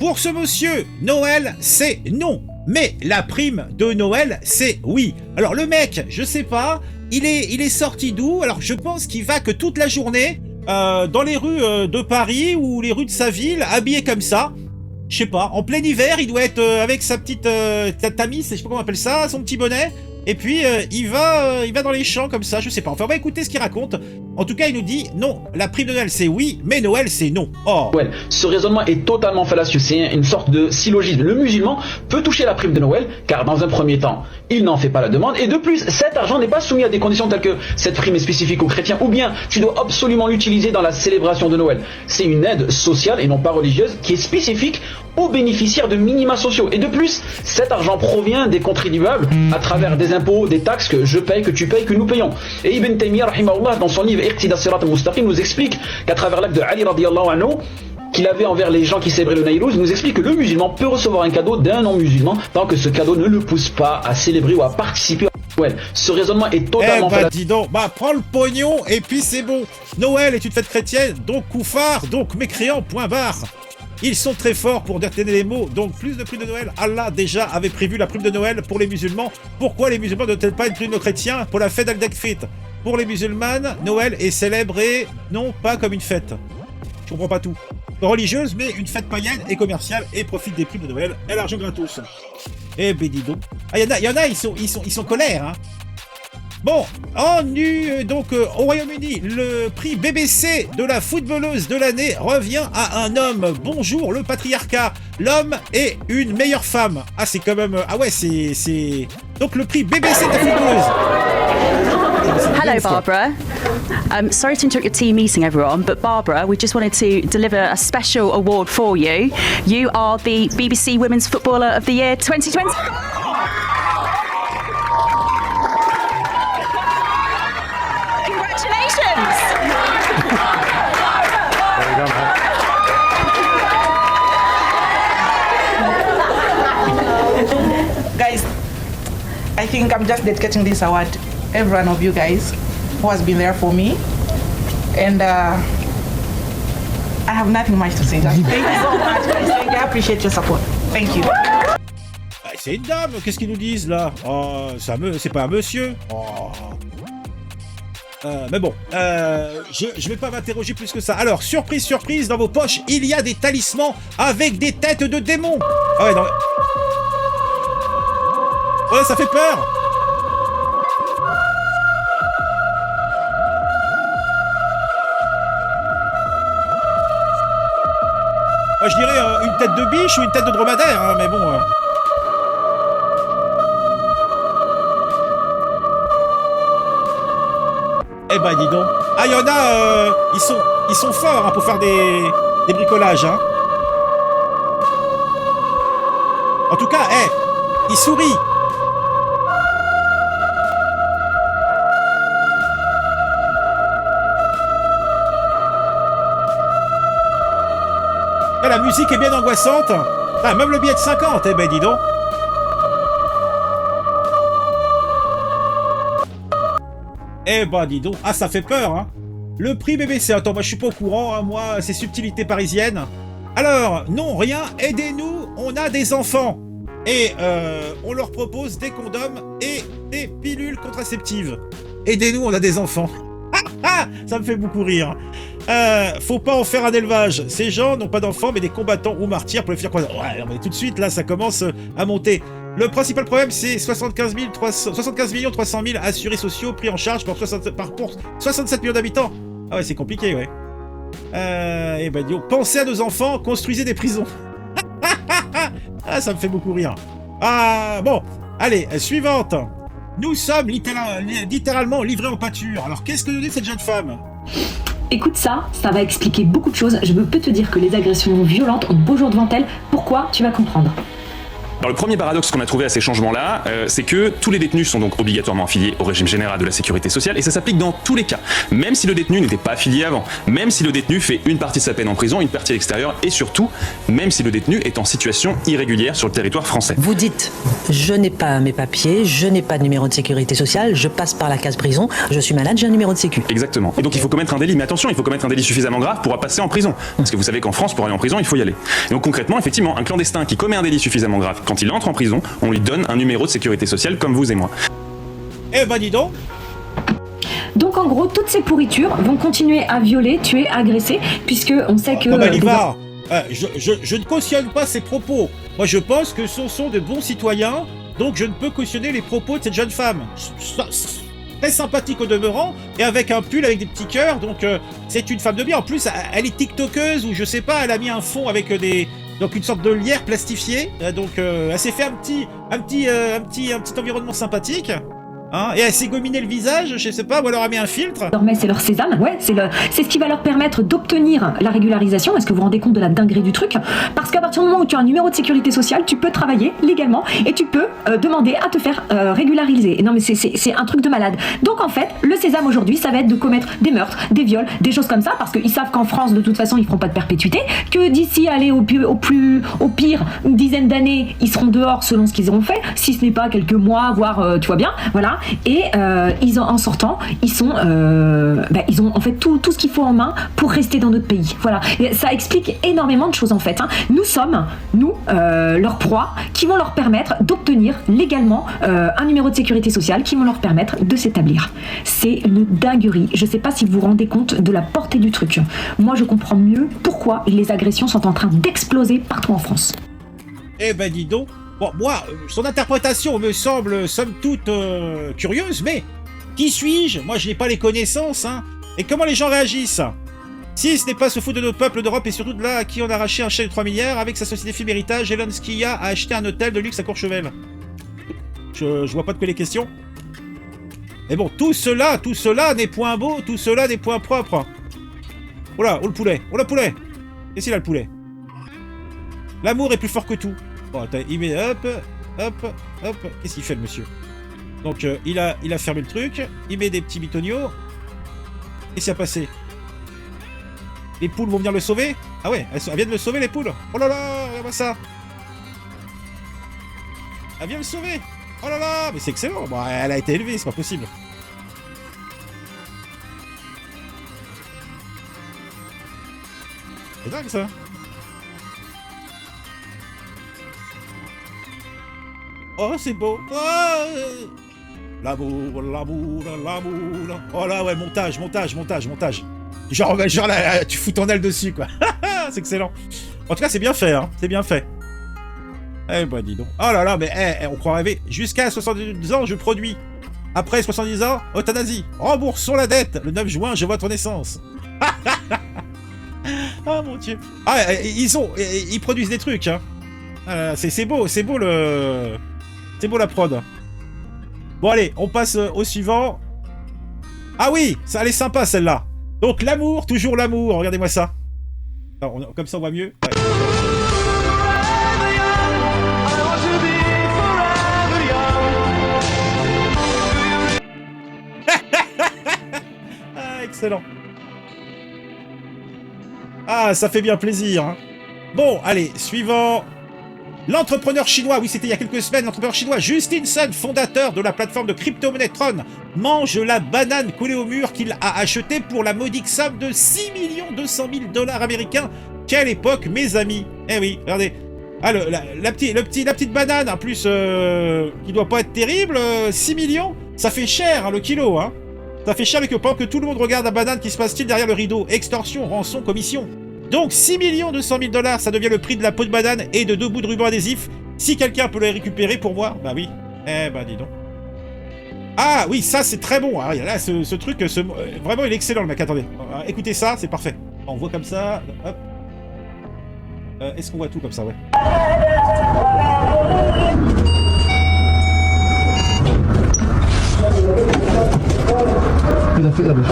Pour ce monsieur, Noël, c'est non. Mais la prime de Noël, c'est oui. Alors le mec, je sais pas, il est sorti d'où? Alors je pense qu'il va que toute la journée dans les rues de Paris ou les rues de sa ville, habillé comme ça. Je sais pas, en plein hiver, il doit être avec sa petite tamise, je sais pas comment on appelle ça, son petit bonnet. Et puis il va dans les champs comme ça, je sais pas. Enfin, on va écouter ce qu'il raconte. En tout cas, il nous dit non, la prime de Noël c'est oui, mais Noël c'est non. Oh. Noël. Ce raisonnement est totalement fallacieux, c'est une sorte de syllogisme. Le musulman peut toucher la prime de Noël, car dans un premier temps, il n'en fait pas la demande, et de plus, cet argent n'est pas soumis à des conditions telles que cette prime est spécifique aux chrétiens, ou bien tu dois absolument l'utiliser dans la célébration de Noël. C'est une aide sociale et non pas religieuse qui est spécifique aux bénéficiaires de minima sociaux. Et de plus, cet argent provient des contribuables à travers des impôts, des taxes que je paye, que tu payes, que nous payons. Et Ibn Taymiyyah, rahimahullah, dans son livre Iqtida Sirat al-Mustaqim, nous explique qu'à travers l'acte de Ali radiyallahu anhu, qu'il avait envers les gens qui célébraient le Naïrouz, nous explique que le musulman peut recevoir un cadeau d'un non-musulman tant que ce cadeau ne le pousse pas à célébrer ou à participer à Noël. Ce raisonnement est totalement fallacieux. Dis donc, prends le pognon et puis c'est bon. Noël est une fête chrétienne, donc couffard, donc mécréant, point barre. Ils sont très forts pour déterminer les mots, donc plus de prime de Noël. Allah déjà avait prévu la prime de Noël pour les musulmans. Pourquoi les musulmans ne donnent-ils pas une prime aux chrétiens pour la fête d'Al-Dakfit? Pour les musulmanes, Noël est célébré non pas comme une fête. Je comprends pas tout. Religieuse, mais une fête païenne et commerciale et profite des primes de Noël et l'argent gratos. Eh ben dis donc. Ah, y en a, ils sont colères, hein. Bon, au Royaume-Uni, le prix BBC de la footballeuse de l'année revient à un homme. Bonjour, le patriarcat. L'homme est une meilleure femme. Ah, c'est quand même... Ah ouais, c'est... Donc le prix BBC de la footballeuse. Hello, Barbara. Sorry to interrupt your team meeting, everyone, but Barbara, we just wanted to deliver a special award for you. You are the BBC Women's Footballer of the Year 2020. Guys, I think I'm just dedicating this award to every one of you guys who has been there for me, and I have nothing much to say. Just thank you so much, guys. Thank you. I appreciate your support. Thank you. C'est une dame, qu'est-ce qu'ils nous disent là? Oh, c'est pas un monsieur. Oh. Mais bon, je vais pas m'interroger plus que ça. Alors, surprise, surprise, dans vos poches, il y a des talismans avec des têtes de démons. Ah ouais, non. Ouais, ça fait peur. Moi, je dirais une tête de biche ou une tête de dromadaire, hein, mais bon... Eh ben, dis donc. Ah, il y en a, ils sont forts hein, pour faire des bricolages, hein. En tout cas, ils sourient. Ah, la musique est bien angoissante. Ah, même le billet de 50, eh ben, dis donc. Eh ben dis donc, ah ça fait peur hein. Le prix BBC, attends moi je suis pas au courant, hein, moi c'est subtilité parisienne. Alors, non rien, aidez-nous, on a des enfants. Et on leur propose des condoms et des pilules contraceptives. Aidez-nous, on a des enfants. Ça me fait beaucoup rire. Faut pas en faire un élevage. Ces gens n'ont pas d'enfants mais des combattants ou martyrs pour les faire croire. Ouais, non, mais tout de suite là ça commence à monter. Le principal problème, c'est 75 300 000 assurés sociaux pris en charge pour 67 millions d'habitants. Ah ouais, c'est compliqué, ouais. Et ben, disons, pensez à nos enfants, construisez des prisons. Ah, ça me fait beaucoup rire. Ah, bon, allez, suivante. Nous sommes littéralement livrés en pâture. Alors, qu'est-ce que nous dit cette jeune femme? Écoute ça va expliquer beaucoup de choses. Je peux te dire que les agressions violentes ont beau jour devant elles. Pourquoi? Tu vas comprendre. Alors le premier paradoxe qu'on a trouvé à ces changements-là, c'est que tous les détenus sont donc obligatoirement affiliés au régime général de la sécurité sociale, et ça s'applique dans tous les cas, même si le détenu n'était pas affilié avant, même si le détenu fait une partie de sa peine en prison, une partie à l'extérieur, et surtout, même si le détenu est en situation irrégulière sur le territoire français. Vous dites, je n'ai pas mes papiers, je n'ai pas de numéro de sécurité sociale, je passe par la case prison, je suis malade, j'ai un numéro de sécu. Exactement. Et donc il faut commettre un délit, mais attention, il faut commettre un délit suffisamment grave pour passer en prison. Parce que vous savez qu'en France, pour aller en prison, il faut y aller. Et donc concrètement, effectivement, un clandestin qui commet un délit suffisamment grave, quand il entre en prison, on lui donne un numéro de sécurité sociale comme vous et moi. Eh ben dis donc. Donc en gros, toutes ces pourritures vont continuer à violer, tuer, agresser, puisque on sait que... Non, bah, Livar, je ne cautionne pas ces propos. Moi, je pense que ce sont de bons citoyens, donc je ne peux cautionner les propos de cette jeune femme. Très sympathique au demeurant, et avec un pull avec des petits cœurs, donc c'est une femme de bien. En plus, elle est tiktokeuse, ou je sais pas, elle a mis un fond avec donc une sorte de lierre plastifiée, donc elle s'est fait un petit environnement sympathique. Hein, et elle s'est gominé le visage, je sais pas, ou alors a mis un filtre. Désormais, c'est leur sésame, ouais, c'est ce qui va leur permettre d'obtenir la régularisation. Est-ce que vous vous rendez compte de la dinguerie du truc? Parce qu'à partir du moment où tu as un numéro de sécurité sociale, tu peux travailler légalement et tu peux demander à te faire régulariser. Et non, mais c'est un truc de malade. Donc en fait, le sésame aujourd'hui, ça va être de commettre des meurtres, des viols, des choses comme ça, parce qu'ils savent qu'en France, de toute façon, ils feront pas de perpétuité, que d'ici, aller au pire, une dizaine d'années, ils seront dehors selon ce qu'ils auront fait, si ce n'est pas quelques mois, voire, tu vois bien, voilà. Et en sortant, ils ont en fait tout ce qu'il faut en main pour rester dans notre pays. Voilà. Et ça explique énormément de choses en fait. Hein. Nous sommes, leurs proies, qui vont leur permettre d'obtenir légalement un numéro de sécurité sociale, qui vont leur permettre de s'établir. C'est une dinguerie. Je sais pas si vous vous rendez compte de la portée du truc. Moi, je comprends mieux pourquoi les agressions sont en train d'exploser partout en France. Eh ben dis donc. Bon, moi, son interprétation me semble somme toute curieuse, mais qui suis-je? Moi, je n'ai pas les connaissances, hein. Et comment les gens réagissent? Si ce n'est pas se foutre de notre peuple d'Europe et surtout de là à qui on a arraché un chèque de 3 milliards avec sa société Fibéritage, Zelensky a acheté un hôtel de luxe à Courchevel. Je vois pas de quoi les questions. Mais bon, tout cela n'est point beau, tout cela n'est point propre. Oh là, oh le poulet, oh le poulet. Qu'est-ce qu'il a le poulet? L'amour est plus fort que tout. Bon, attends, il met hop. Qu'est-ce qu'il fait le monsieur? Donc il a fermé le truc, il met des petits bitoniaux. Qu'est-ce qui a passé? Les poules vont venir le sauver? Ah ouais, elles viennent le sauver les poules. Oh là là, regarde-moi ça. Elle vient le sauver. Oh là là, mais c'est excellent. Bon, elle a été élevée, c'est pas possible. C'est dingue ça. Oh, c'est beau. Oh, l'amour. Oh là, ouais, montage. Genre là, tu fous ton aile dessus, quoi. C'est excellent. En tout cas, c'est bien fait, hein. C'est bien fait. Eh ben, dis donc. Oh là là, mais on croit rêver. Jusqu'à 70 ans, je produis. Après 70 ans, euthanasie. Remboursons la dette. Le 9 juin, je vois ton naissance. Ah, mon Dieu. Ah, ils produisent des trucs, hein. C'est beau la prod. Bon allez, on passe au suivant. Ah oui, ça elle est sympa celle-là. Donc l'amour, toujours l'amour, regardez-moi ça. Alors, comme ça on voit mieux. Ouais. Ah, excellent. Ah, ça fait bien plaisir. Hein. Bon, allez, suivant. L'entrepreneur chinois, oui c'était il y a quelques semaines, l'entrepreneur chinois Justin Sun, fondateur de la plateforme de crypto-monnaie Tron, mange la banane collée au mur qu'il a achetée pour la modique somme de 6 200 000 $ américains. Quelle époque, mes amis. Eh oui, regardez. Ah, la petite banane, en plus, qui doit pas être terrible, 6 millions, ça fait cher, hein, le kilo, hein. Ça fait cher pendant que tout le monde regarde la banane, qui se passe-t-il derrière le rideau? Extorsion, rançon, commission. Donc 6 200 000 $, ça devient le prix de la peau de banane et de 2 bouts de ruban adhésif. Si quelqu'un peut les récupérer pour moi, bah oui. Eh ben dis donc. Ah oui, ça c'est très bon. Ah, là, ce truc, vraiment il est excellent le mec. Attendez, écoutez ça, c'est parfait. On voit comme ça. Hop. Est-ce qu'on voit tout comme ça, ouais. Il a fait la bouche.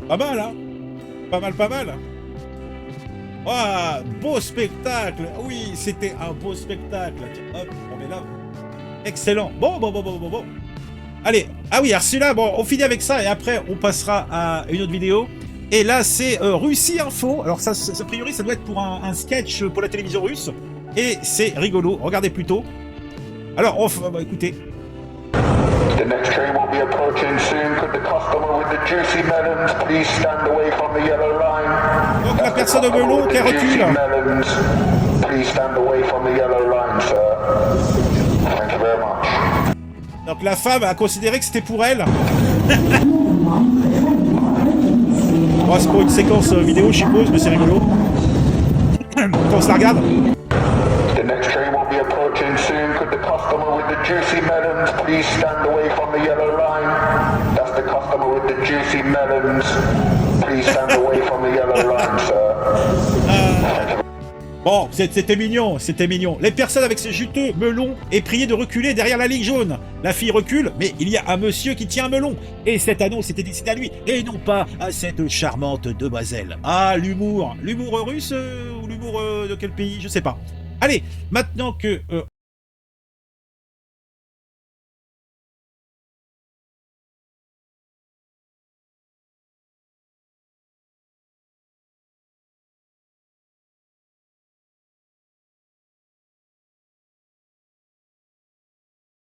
Pas mal, hein? Pas mal, pas mal. Ah, beau spectacle. Oui, c'était un beau spectacle. Tiens, hop, on met là. Excellent. Bon. Allez, ah oui, alors celui-là, bon, on finit avec ça et après on passera à une autre vidéo. Et là, c'est Russie Info. Alors ça, a priori, ça doit être pour un sketch pour la télévision russe. Et c'est rigolo. Regardez plutôt. Alors, écoutez. The next train will be approaching soon. Could the customer with the juicy melons please stand away from the yellow line? Donc la personne au melon qui recule. Melons, please stand away from the yellow line, sir. Thank you very much. Donc la femme a considéré que c'était pour elle. Bon, c'est pour une séquence vidéo, je suppose, mais c'est rigolo. Quand on se la regarde. The next train will be approaching soon. Could the customer with the juicy melons please stand away from the yellow line? That's the customer with the juicy melons. Please stand away from the yellow line, sir. Bon, c'était mignon, c'était mignon. Les personnes avec ces juteux melons est priée de reculer derrière la ligne jaune. La fille recule, mais il y a un monsieur qui tient un melon. Et cette annonce était destinée à lui, et non pas à cette charmante demoiselle. Ah, l'humour. L'humour russe ou l'humour de quel pays? Je sais pas. Allez, maintenant que